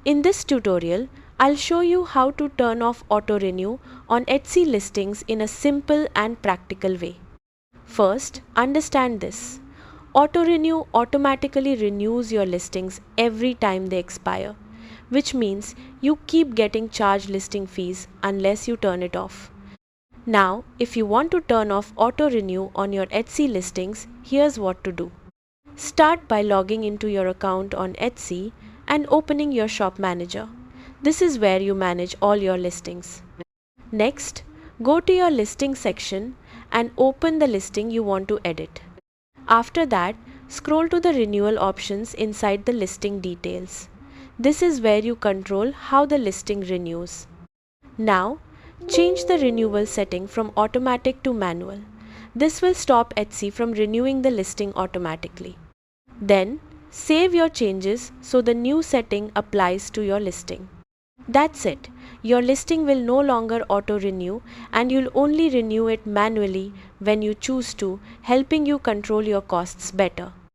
In this tutorial, I'll show you how to turn off auto renew on Etsy listings in a simple and practical way. First, understand this. Auto renew automatically renews your listings every time they expire, which means you keep getting charged listing fees unless you turn it off. Now, if you want to turn off auto renew on your Etsy listings, here's what to do. Start by logging into your account on Etsy and opening your shop manager. This is where you manage all your listings. Next, go to your listing section and open the listing you want to edit. After that, scroll to the renewal options inside the listing details. This is where you control how the listing renews. Now, change the renewal setting from automatic to manual. This will stop Etsy from renewing the listing automatically. Then, save your changes so the new setting applies to your listing. That's it. Your listing will no longer auto-renew and you'll only renew it manually when you choose to, helping you control your costs better.